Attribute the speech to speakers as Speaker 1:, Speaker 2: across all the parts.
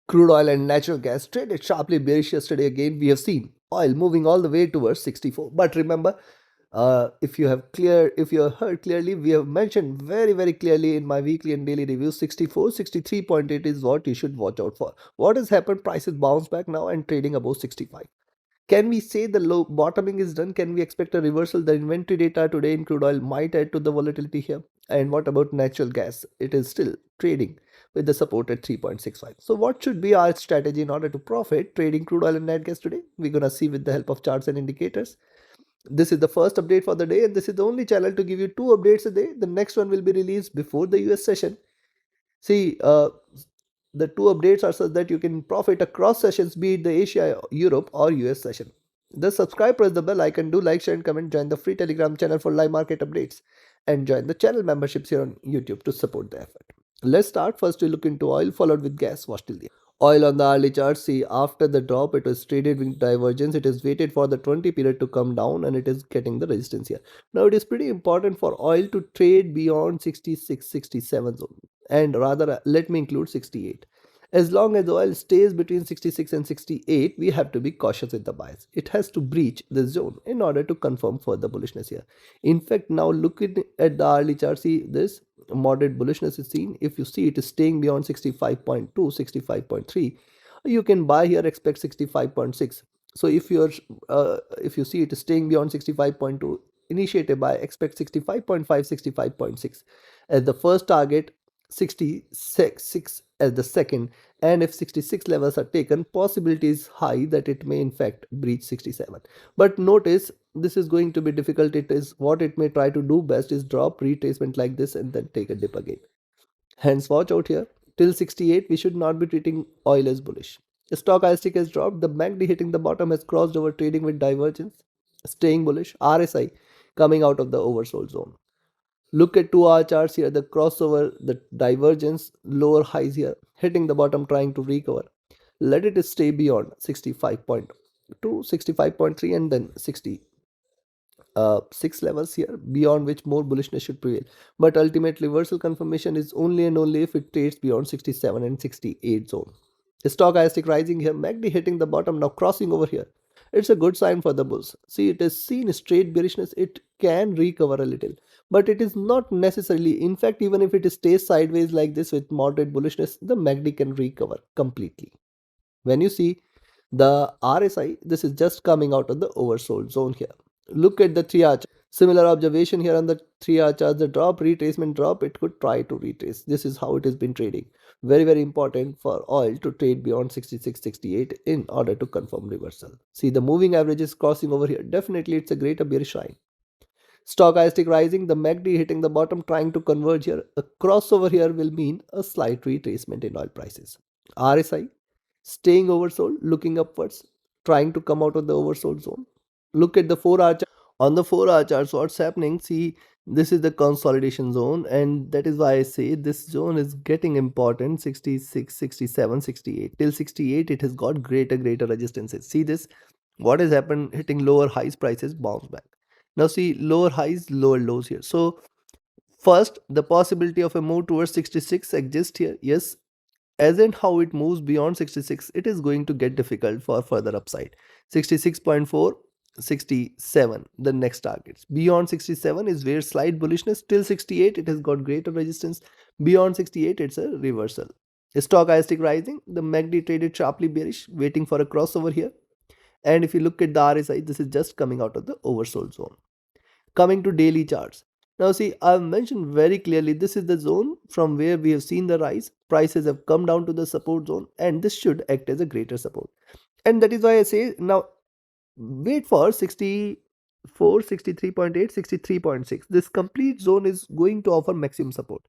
Speaker 1: Crude oil and natural gas traded sharply bearish yesterday. Again, we have seen oil moving all the way towards 64. But remember, if you have heard clearly, we have mentioned very clearly in my weekly and daily reviews, 64, 63.8 is what you should watch out for. What has happened? Prices bounce back now and trading above 65. Can we say the low bottoming is done? Can we expect a reversal? The inventory data today in crude oil might add to the volatility here. And what about natural gas? It is still trading with the support at 3.65. So what should be our strategy in order to profit trading crude oil and nat gas today? We're gonna see with the help of charts and indicators. This is the first update for the day, and this is the only channel to give you two updates a day. The next one will be released before the US session. See, the two updates are such that you can profit across sessions, be it the Asia, Europe, or US session. The subscribe, press the bell icon, do like, share, and comment. Join the free Telegram channel for live market updates, and join the channel memberships here on YouTube to support the effort. Let's start. First, we look into oil, followed with gas. Watch till the end. Oil on the hourly chart, see after the drop it was traded with divergence. It is waited for the 20 period to come down and it is getting the resistance here. Now it is pretty important for oil to trade beyond 66, 67 zone, and rather let me include 68. As long as oil stays between 66 and 68, we have to be cautious with the bias. It has to breach this zone in order to confirm further bullishness here. In fact, now looking at the hourly chart, see this moderate bullishness is seen. If you see it is staying beyond 65.2, 65.3, you can buy here, expect 65.6. So if you see it is staying beyond 65.2, initiate a buy, expect 65.5, 65.6 as the first target, 66 as the second, and if 66 levels are taken, possibility is high that it may in fact breach 67. But notice this is going to be difficult. It is what it may try to do best is drop retracement like this and then take a dip again. Hence watch out here. Till 68 we should not be treating oil as bullish. The stochastic has dropped. The MACD hitting the bottom has crossed over, trading with divergence, staying bullish. RSI coming out of the oversold zone. Look at 2 hour charts here, the crossover, the divergence, lower highs here, hitting the bottom, trying to recover. Let it stay beyond 65.2, 65.3, and then 66 levels here, beyond which more bullishness should prevail. But ultimate reversal confirmation is only and only if it trades beyond 67 and 68 zone. Stochastic rising here, MACD hitting the bottom, now crossing over here. It's a good sign for the bulls. See, it is seen straight bearishness. It can recover a little, but it is not necessarily. In fact, even if it stays sideways like this with moderate bullishness, the MACD can recover completely. When you see the RSI, this is just coming out of the oversold zone here. Look at the 3-hour chart. Similar observation here on the 3-hour chart. The drop, retracement drop, it could try to retrace. This is how it has been trading. Very important for oil to trade beyond 66, 68 in order to confirm reversal. See, the moving average is crossing over here. Definitely it's a greater bearish sign. Stochastic rising, the MACD hitting the bottom, trying to converge here. A crossover here will mean a slight retracement in oil prices. RSI staying oversold, looking upwards, trying to come out of the oversold zone. Look at the 4-hour chart. On the 4-hour charts, what's happening? See, this is the consolidation zone, and that is why I say this zone is getting important. 66, 67, 68. Till 68, it has got greater resistances. See this? What has happened? Hitting lower highs, prices bounce back. Now see, lower highs, lower lows here. So first, the possibility of a move towards 66 exists here. Yes, as in how it moves beyond 66, it is going to get difficult for further upside. 66.4, 67, the next targets. Beyond 67 is where slight bullishness. Till 68, it has got greater resistance. Beyond 68, it's a reversal. Stochastic rising, the MACD traded sharply bearish, waiting for a crossover here. And if you look at the RSI, this is just coming out of the oversold zone. Coming to daily charts. Now see, I've mentioned very clearly this is the zone from where we have seen the rise. Prices have come down to the support zone and this should act as a greater support. And that is why I say now wait for 64, 63.8, 63.6. This complete zone is going to offer maximum support.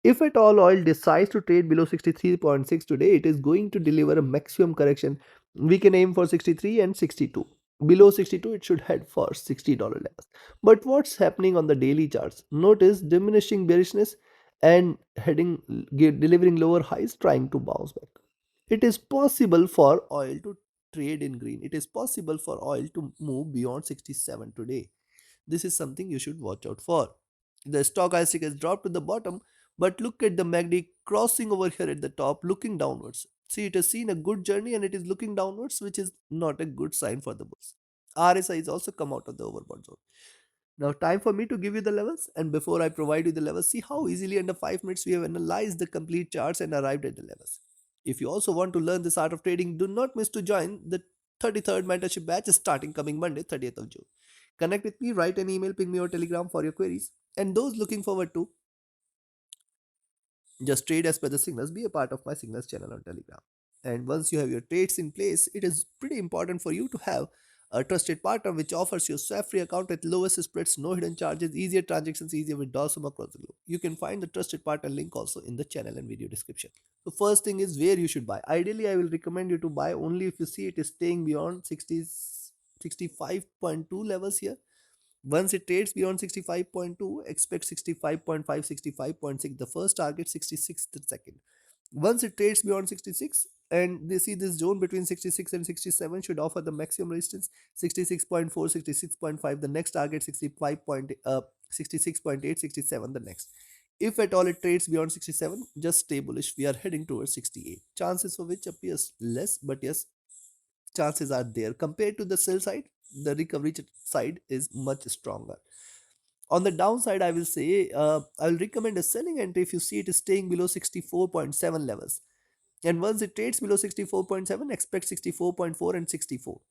Speaker 1: If at all oil decides to trade below 63.6 today, it is going to deliver a maximum correction. We can aim for 63 and 62. Below 62, it should head for $60 levels. But what's happening on the daily charts? Notice diminishing bearishness and delivering lower highs, trying to bounce back. It is possible for oil to trade in green. It is possible for oil to move beyond 67 today. This is something you should watch out for. The stochastic has dropped to the bottom, but look at the MACD crossing over here at the top, looking downwards. See, it has seen a good journey and it is looking downwards, which is not a good sign for the bulls. RSI has also come out of the overbought zone. Now, time for me to give you the levels. And before I provide you the levels, see how easily under 5 minutes we have analyzed the complete charts and arrived at the levels. If you also want to learn this art of trading, do not miss to join the 33rd mentorship batch starting coming Monday, 30th of June. Connect with me, write an email, ping me or telegram for your queries. And those looking forward to just trade as per the signals, be a part of my signals channel on Telegram. And once you have your trades in place, it is pretty important for you to have a trusted partner which offers you swap free account with lowest spreads, no hidden charges, easier transactions, easier withdrawals from across the globe. You can find the trusted partner link also in the channel and video description. The first thing is where you should buy. Ideally, I will recommend you to buy only if you see it is staying beyond 65.2 levels here. Once it trades beyond 65.2, expect 65.5, 65.6. The first target, 66 the second. Once it trades beyond 66, and they see this zone between 66 and 67 should offer the maximum resistance, 66.4, 66.5. The next target, 66.8, 67 the next. If at all it trades beyond 67, just stay bullish. We are heading towards 68. Chances for which appears less, but yes, chances are there. Compared to the sell side, the recovery side is much stronger. On the downside, I will say I'll recommend a selling entry if you see it is staying below 64.7 levels. And once it trades below 64.7, expect 64.4 and 64.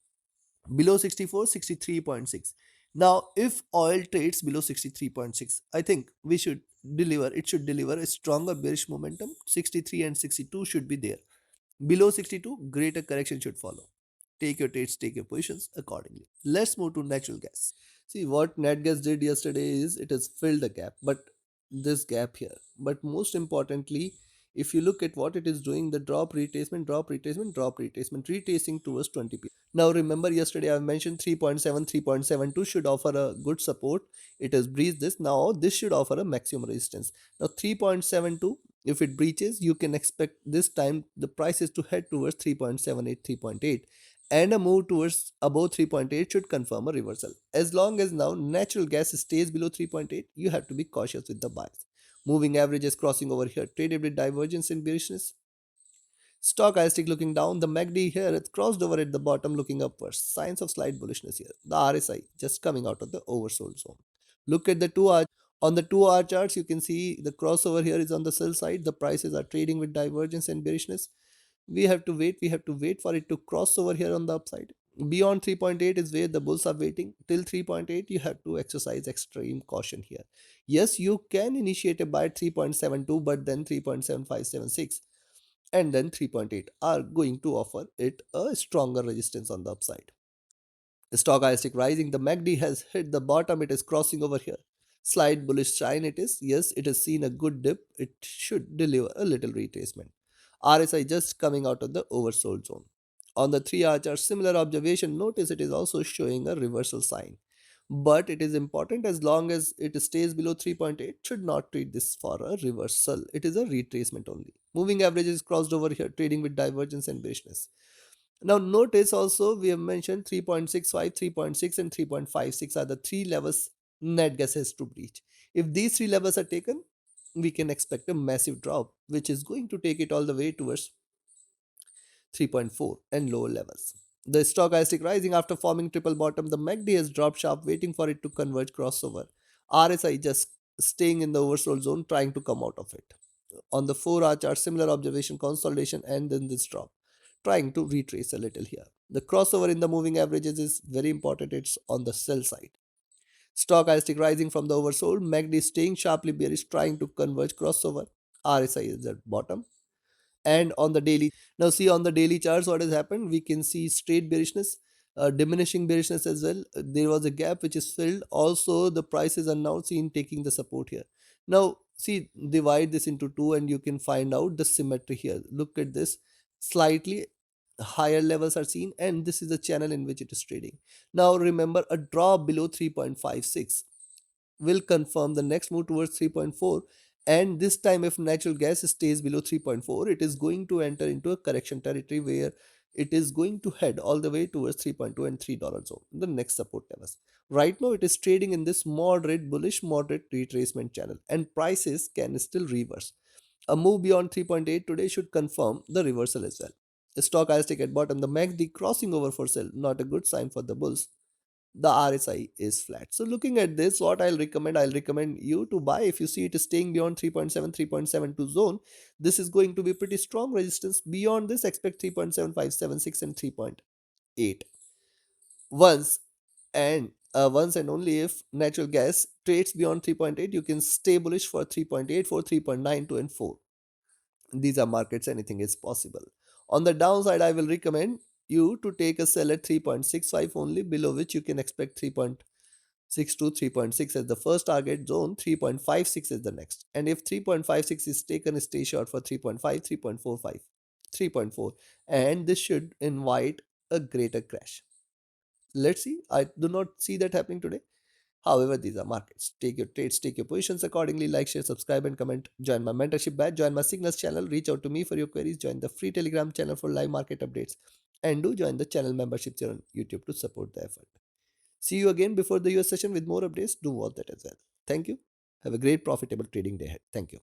Speaker 1: Below 64, 63.6. Now, if oil trades below 63.6, I think it should deliver a stronger bearish momentum. 63 and 62 should be there. Below 62, greater correction should follow. Take your trades, take your positions accordingly. Let's move to natural gas. See what nat gas did yesterday is it has filled the gap, but this gap here. But most importantly, if you look at what it is doing, the drop retracement, drop retracement, drop retracement, retracing towards 20p. Now remember yesterday I mentioned 3.7, 3.72 should offer a good support. It has breached this. Now this should offer a maximum resistance. Now 3.72, if it breaches, you can expect this time the price is to head towards 3.78, 3.8, and a move towards above 3.8 should confirm a reversal. As long as now natural gas stays below 3.8, you have to be cautious with the buys. Moving averages crossing over here, traded with divergence and bearishness. Stochastic looking down, the MACD here it crossed over at the bottom looking upwards. Signs of slight bullishness here. The RSI just coming out of the oversold zone. Look at the 2 hour. On the 2 hour charts, you can see the crossover here is on the sell side. The prices are trading with divergence and bearishness. We have to wait for it to cross over here on the upside. Beyond 3.8 is where the bulls are waiting. Till 3.8 you have to exercise extreme caution here. Yes, you can initiate a buy at 3.72, but then 3.7576 and then 3.8 are going to offer it a stronger resistance on the upside. Stochastic rising, the MACD has hit the bottom, it is crossing over here. Slight bullish sign it is. Yes, it has seen a good dip. It should deliver a little retracement. RSI just coming out of the oversold zone. On the 3 hour chart, similar observation. Notice it is also showing a reversal sign. But it is important as long as it stays below 3.8, should not treat this for a reversal. It is a retracement only. Moving averages crossed over here, trading with divergence and bearishness. Now notice also we have mentioned 3.65, 3.6 and 3.56 are the three levels net gas has to breach. If these three levels are taken, we can expect a massive drop which is going to take it all the way towards 3.4 and lower levels. The stochastic rising after forming triple bottom, the MACD has dropped sharp waiting for it to converge crossover. RSI just staying in the oversold zone trying to come out of it. On the 4 hour chart, similar observation, consolidation and then this drop trying to retrace a little here. The crossover in the moving averages is very important. It's on the sell side. Stochastic rising from the oversold, MACD staying sharply bearish, trying to converge crossover. RSI is at bottom. And on the daily, now see on the daily charts what has happened. We can see straight bearishness, diminishing bearishness as well. There was a gap which is filled. Also, the prices are now seen taking the support here. Now see, divide this into two and you can find out the symmetry here. Look at this, slightly higher levels are seen and this is the channel in which it is trading. Now remember, a drop below 3.56 will confirm the next move towards 3.4, and this time if natural gas stays below 3.4, it is going to enter into a correction territory where it is going to head all the way towards 3.2 and $3 zone, the next support levels. Right now it is trading in this moderate bullish moderate retracement channel and prices can still reverse. A move beyond 3.8 today should confirm the reversal as well. Stochastic at bottom, the MACD crossing over for sell, not a good sign for the bulls. The RSI is flat. So looking at this, what I'll recommend you to buy if you see it is staying beyond 3.7, 3.72 zone. This is going to be pretty strong resistance. Beyond this, expect 3.7576 and 3.8. Once once and only if natural gas trades beyond 3.8, you can stay bullish for 3.8, for 3.92 and 4. These are markets, anything is possible. On the downside, I will recommend you to take a sell at 3.65 only, below which you can expect 3.6 to 3.6 as the first target zone, 3.56 is the next. And if 3.56 is taken, stay short for 3.5, 3.45, 3.4, and this should invite a greater crash. Let's see. I do not see that happening today. However, these are markets. Take your trades, take your positions accordingly. Like, share, subscribe, and comment. Join my mentorship batch. Join my signals channel. Reach out to me for your queries. Join the free Telegram channel for live market updates. And do join the channel membership here on YouTube to support the effort. See you again before the US session with more updates. Do all that as well. Thank you. Have a great profitable trading day ahead. Thank you.